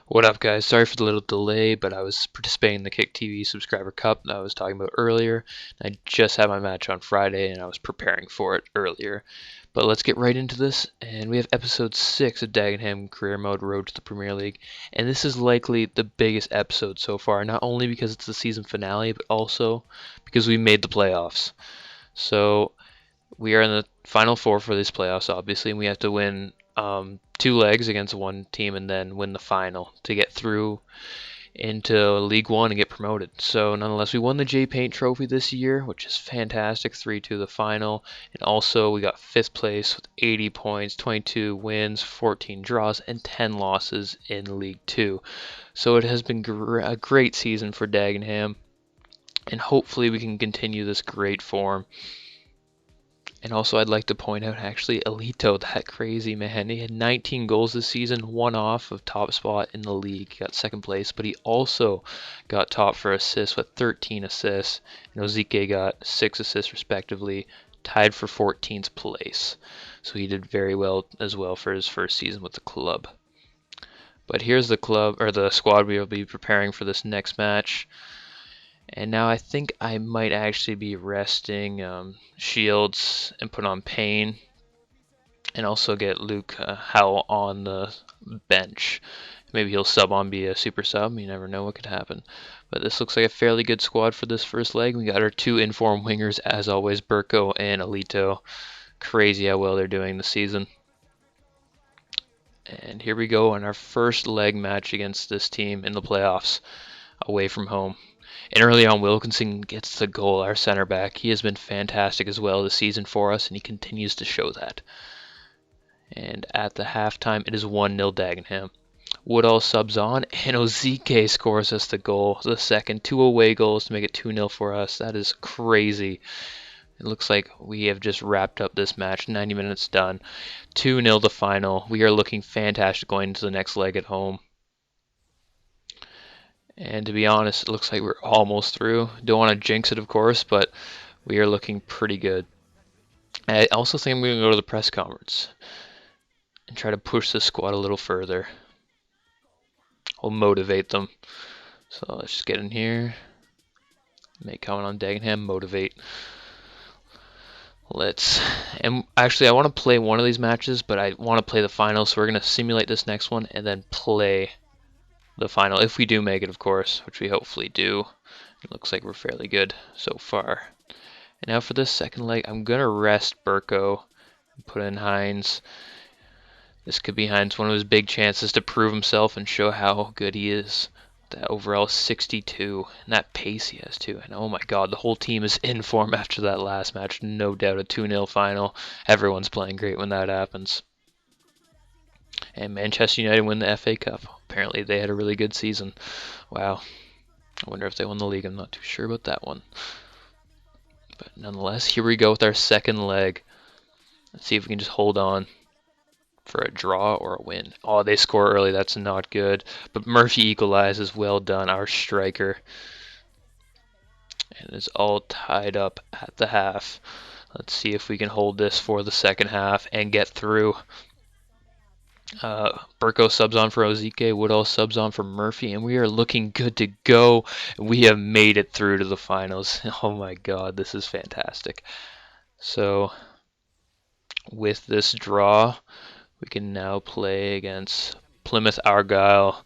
What up, guys? Sorry for the little delay, but I was participating in the Kick TV Subscriber Cup that I was talking about earlier. I just had my match on Friday, and I was preparing for it earlier. But let's get right into this, and we have episode 6 of Dagenham Career Mode Road to the Premier League, and this is likely the biggest episode so far, not only because it's the season finale, but also because we made the playoffs. So we are in the final four for these playoffs, obviously, and we have to win two legs against one team and then win the final to get through into League One and get promoted. So nonetheless, we won the J Paint Trophy this year, which is fantastic, 3-2 the final, and also we got 5th place with 80 points, 22 wins, 14 draws, and 10 losses in League Two. So it has been a great season for Dagenham, and hopefully we can continue this great form. And also, I'd like to point out actually, Alito, that crazy man. He had 19 goals this season, one off of top spot in the league. He got second place, but he also got top for assists with 13 assists. And Ozike got 6 assists respectively, tied for 14th place. So he did very well as well for his first season with the club. But here's the club or the squad we will be preparing for this next match. And now I think I might actually be resting Shields and put on Payne, and also get Luke Howell on the bench. Maybe he'll sub on, be a super sub. You never know what could happen. But this looks like a fairly good squad for this first leg. We got our two informed wingers, as always, Burko and Alito. Crazy how well they're doing this season. And here we go on our first leg match against this team in the playoffs, away from home. And early on, Wilkinson gets the goal, our center back. He has been fantastic as well this season for us, and he continues to show that. And at the halftime, it is 1-0 Dagenham. Woodall subs on, and Ozike scores us the goal, the second. 2 away goals to make it 2-0 for us. That is crazy. It looks like we have just wrapped up this match. 90 minutes done. 2-0 the final. We are looking fantastic going into the next leg at home. And to be honest, it looks like we're almost through. Don't want to jinx it, of course, but we are looking pretty good. I also think I'm going to go to the press conference and try to push the squad a little further. I'll motivate them. So let's just get in here. Make comment on Dagenham, motivate. And actually I want to play one of these matches, but I want to play the final, so we're going to simulate this next one and then play the final, if we do make it, of course, which we hopefully do. It looks like we're fairly good so far. And now for this second leg, I'm going to rest Burko and put in Hines. This could be Hines' one of his big chances to prove himself and show how good he is. That overall 62, and that pace he has too. And oh my god, the whole team is in form after that last match. No doubt a 2-0 final. Everyone's playing great when that happens. And Manchester United win the FA Cup. Apparently they had a really good season. Wow. I wonder if they won the league. I'm not too sure about that one. But nonetheless, here we go with our second leg. Let's see if we can just hold on for a draw or a win. Oh, they score early. That's not good. But Murphy equalizes. Well done, our striker. And it's all tied up at the half. Let's see if we can hold this for the second half and get through. Burko subs on for Ozike, Woodall subs on for Murphy, and we are looking good to go. We have made it through to the finals. Oh my god, this is fantastic. So, with this draw, we can now play against Plymouth Argyle.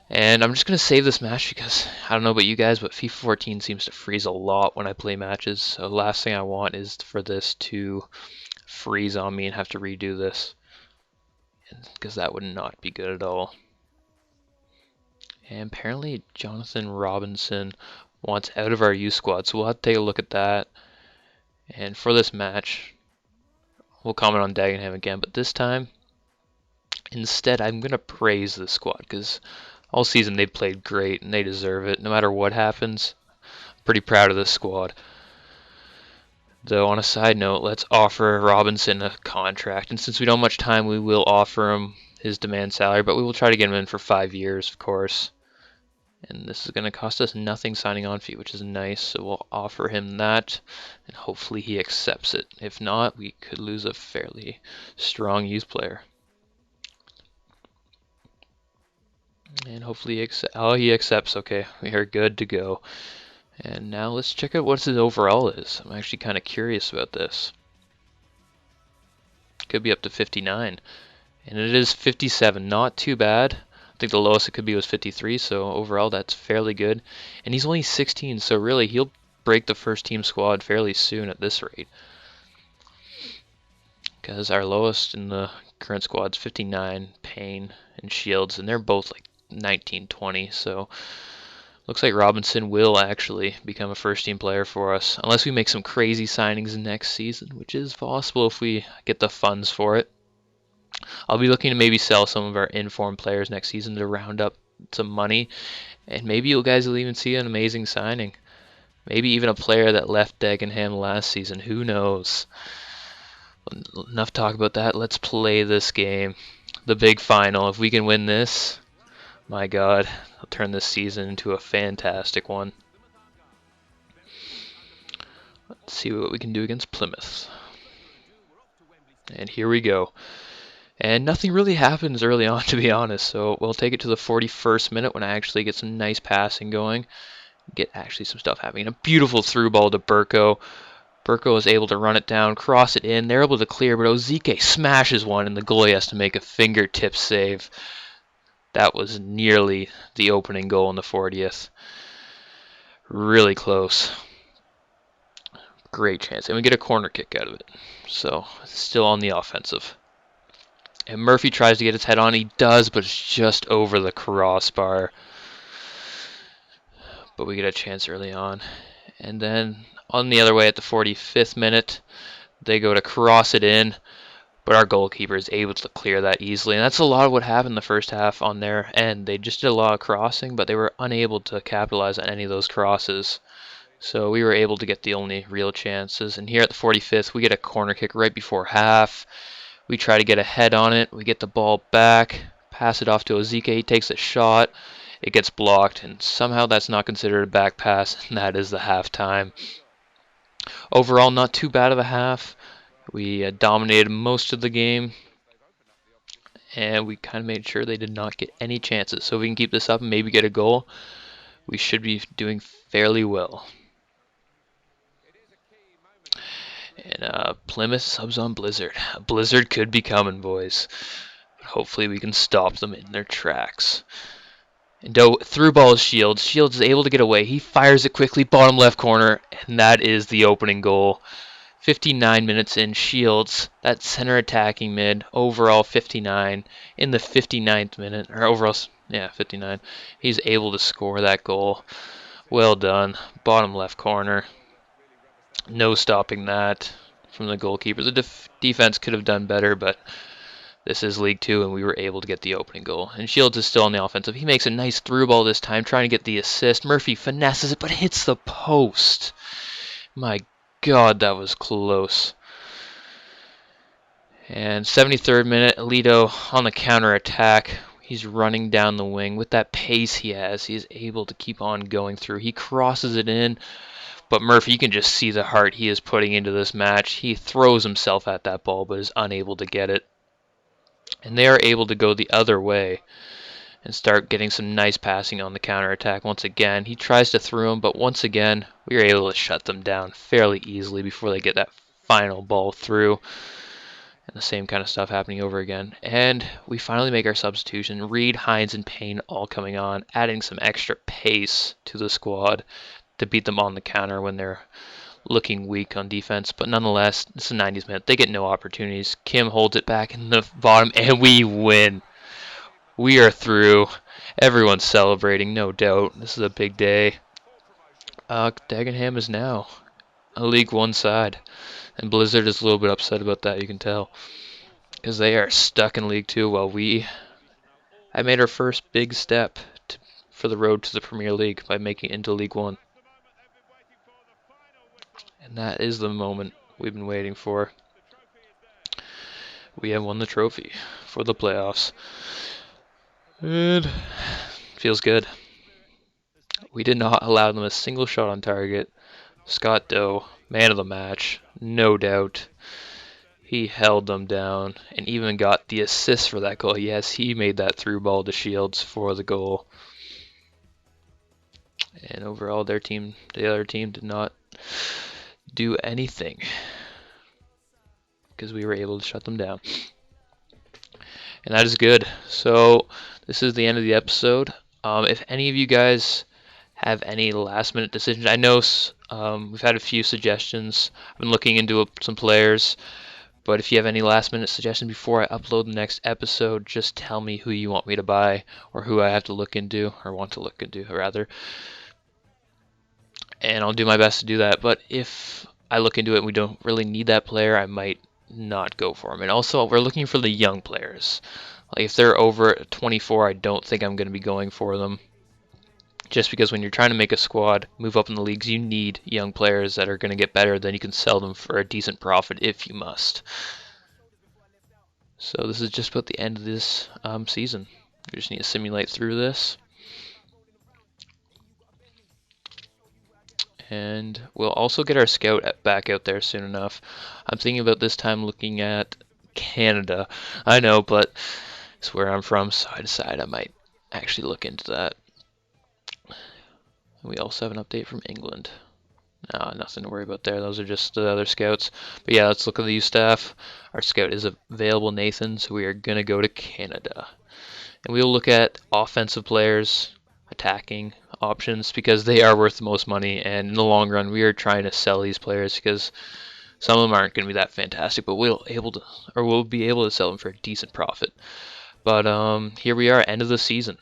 And I'm just going to save this match because, I don't know about you guys, but FIFA 14 seems to freeze a lot when I play matches. So the last thing I want is for this to freeze on me and have to redo this, because that would not be good at all. And apparently Jonathan Robinson wants out of our youth squad, so we'll have to take a look at that. And for this match, we'll comment on Dagenham again, but this time, instead, I'm going to praise this squad, because all season they've played great, and they deserve it. No matter what happens, I'm pretty proud of this squad. Though, on a side note, let's offer Robinson a contract. And since we don't have much time, we will offer him his demand salary, but we will try to get him in for 5 years, of course. And this is going to cost us nothing signing on fee, which is nice. So we'll offer him that, and hopefully he accepts it. If not, we could lose a fairly strong youth player. And hopefully he accepts. Okay, we are good to go. And now let's check out what his overall is. I'm actually kind of curious about this. Could be up to 59. And it is 57. Not too bad. I think the lowest it could be was 53, so overall that's fairly good. And he's only 16, so really he'll break the first team squad fairly soon at this rate. Because our lowest in the current squad is 59, Payne and Shields, and they're both like 19, 20, so looks like Robinson will actually become a first team player for us, unless we make some crazy signings next season, which is possible if we get the funds for it. I'll be looking to maybe sell some of our informed players next season to round up some money, and maybe you guys will even see an amazing signing. Maybe even a player that left Dagenham last season. Who knows? Enough talk about that. Let's play this game. The big final. If we can win this, my God, I'll turn this season into a fantastic one. Let's see what we can do against Plymouth. And here we go. And nothing really happens early on, to be honest. So we'll take it to the 41st minute when I actually get some nice passing going. Get actually some stuff happening. A beautiful through ball to Burko. Burko is able to run it down, cross it in. They're able to clear, but Ozike smashes one, and the goalie has to make a fingertip save. That was nearly the opening goal in the 40th. Really close. Great chance. And we get a corner kick out of it. So, still on the offensive. And Murphy tries to get his head on. He does, but it's just over the crossbar. But we get a chance early on. And then on the other way at the 45th minute, they go to cross it in. But our goalkeeper is able to clear that easily. And that's a lot of what happened the first half on their end. They just did a lot of crossing, but they were unable to capitalize on any of those crosses. So we were able to get the only real chances. And here at the 45th, we get a corner kick right before half. We try to get a head on it. We get the ball back, pass it off to Ozike. He takes a shot. It gets blocked, and somehow that's not considered a back pass, and that is the halftime. Overall, not too bad of a half. We dominated most of the game, and we kind of made sure they did not get any chances. So if we can keep this up and maybe get a goal, we should be doing fairly well. And Plymouth subs on Blizzard. Blizzard could be coming, boys. Hopefully we can stop them in their tracks. And through ball is Shields. Shields is able to get away. He fires it quickly, bottom left corner, and that is the opening goal. 59 minutes in, Shields, that center attacking mid, overall 59. In the 59th minute, or overall, yeah, 59, he's able to score that goal. Well done. Bottom left corner. No stopping that from the goalkeeper. The defense could have done better, but this is League 2, and we were able to get the opening goal. And Shields is still on the offensive. He makes a nice through ball this time, trying to get the assist. Murphy finesses it, but hits the post. My God, that was close. And 73rd minute, Alito on the counter attack. He's running down the wing. With that pace he has, he is able to keep on going through. He crosses it in, but Murphy, you can just see the heart he is putting into this match. He throws himself at that ball, but is unable to get it. And they are able to go the other way and start getting some nice passing on the counterattack once again. He tries to throw him, but once again, we are able to shut them down fairly easily before they get that final ball through. And the same kind of stuff happening over again. And we finally make our substitution. Reed, Hines, and Payne all coming on, adding some extra pace to the squad to beat them on the counter when they're looking weak on defense. But nonetheless, it's the 90th minute. They get no opportunities. Kim holds it back in the bottom, and we win. We are through. Everyone's celebrating, no doubt. This is a big day. Dagenham is now a League 1 side. And Blizzard is a little bit upset about that, you can tell. Because they are stuck in League 2 while I made our first big step for the road to the Premier League by making it into League 1. And that is the moment we've been waiting for. We have won the trophy for the playoffs. And feels good. We did not allow them a single shot on target. Scott Doe, man of the match, no doubt. He held them down and even got the assist for that goal. Yes, he made that through ball to Shields for the goal. And overall, the other team did not do anything because we were able to shut them down. And that is good. So this is the end of the episode. If any of you guys have any last minute decisions, I know we've had a few suggestions. I've been looking into some players. But if you have any last minute suggestions before I upload the next episode, just tell me who you want me to buy or who I have to look into, or want to look into rather. And I'll do my best to do that. But if I look into it and we don't really need that player, I might not go for him. And also, we're looking for the young players. Like if they're over 24, I don't think I'm going to be going for them. Just because when you're trying to make a squad, move up in the leagues, you need young players that are going to get better. Then you can sell them for a decent profit if you must. So this is just about the end of this season. We just need to simulate through this. And we'll also get our scout back out there soon enough. I'm thinking about this time looking at Canada. I know, but it's where I'm from, so I decided I might actually look into that. We also have an update from England. No, nothing to worry about there. Those are just the other scouts. But yeah, let's look at the youth staff. Our scout is available, Nathan, so we are going to go to Canada. And we'll look at offensive players, attacking options, because they are worth the most money. And in the long run, we are trying to sell these players because some of them aren't going to be that fantastic, but we'll be able to sell them for a decent profit. But here we are, end of the season.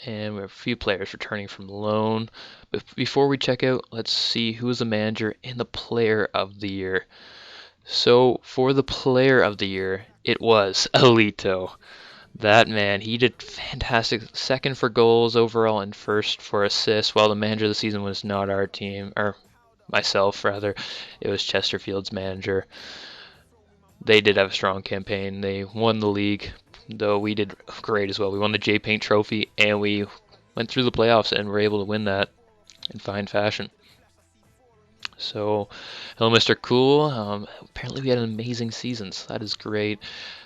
And we have a few players returning from loan. But before we check out, let's see who is the manager and the player of the year. So for the player of the year, it was Alito. That man, he did fantastic. Second for goals overall and first for assists, while the manager of the season was not our team, or myself rather. It was Chesterfield's manager. They did have a strong campaign. They won the league, though we did great as well. We won the J-Paint Trophy, and we went through the playoffs and were able to win that in fine fashion. So, hello, Mr. Kool. Apparently, we had an amazing season, so that is great.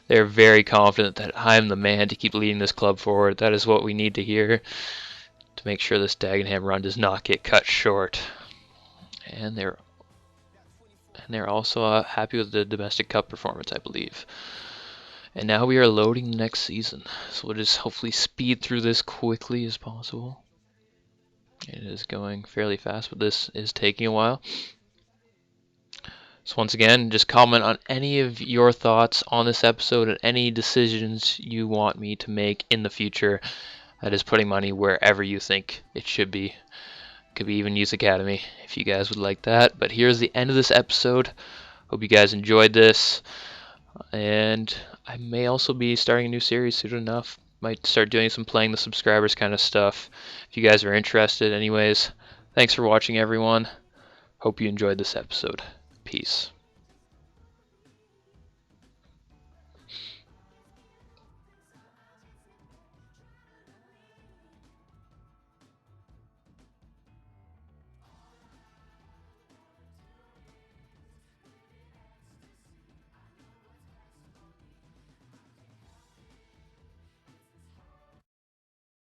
They're very confident that I'm the man to keep leading this club forward. That is what we need to hear to make sure this Dagenham run does not get cut short. And they're also happy with the domestic cup performance, I believe. And now we are loading the next season, so we'll just hopefully speed through this quickly as possible. It is going fairly fast, but this is taking a while. So once again, just comment on any of your thoughts on this episode and any decisions you want me to make in the future. That is putting money wherever you think it should be. Could be even Youth Academy if you guys would like that. But here's the end of this episode. Hope you guys enjoyed this. And I may also be starting a new series soon enough. Might start doing some playing the subscribers kind of stuff if you guys are interested. Anyways, thanks for watching, everyone. Hope you enjoyed this episode. Peace.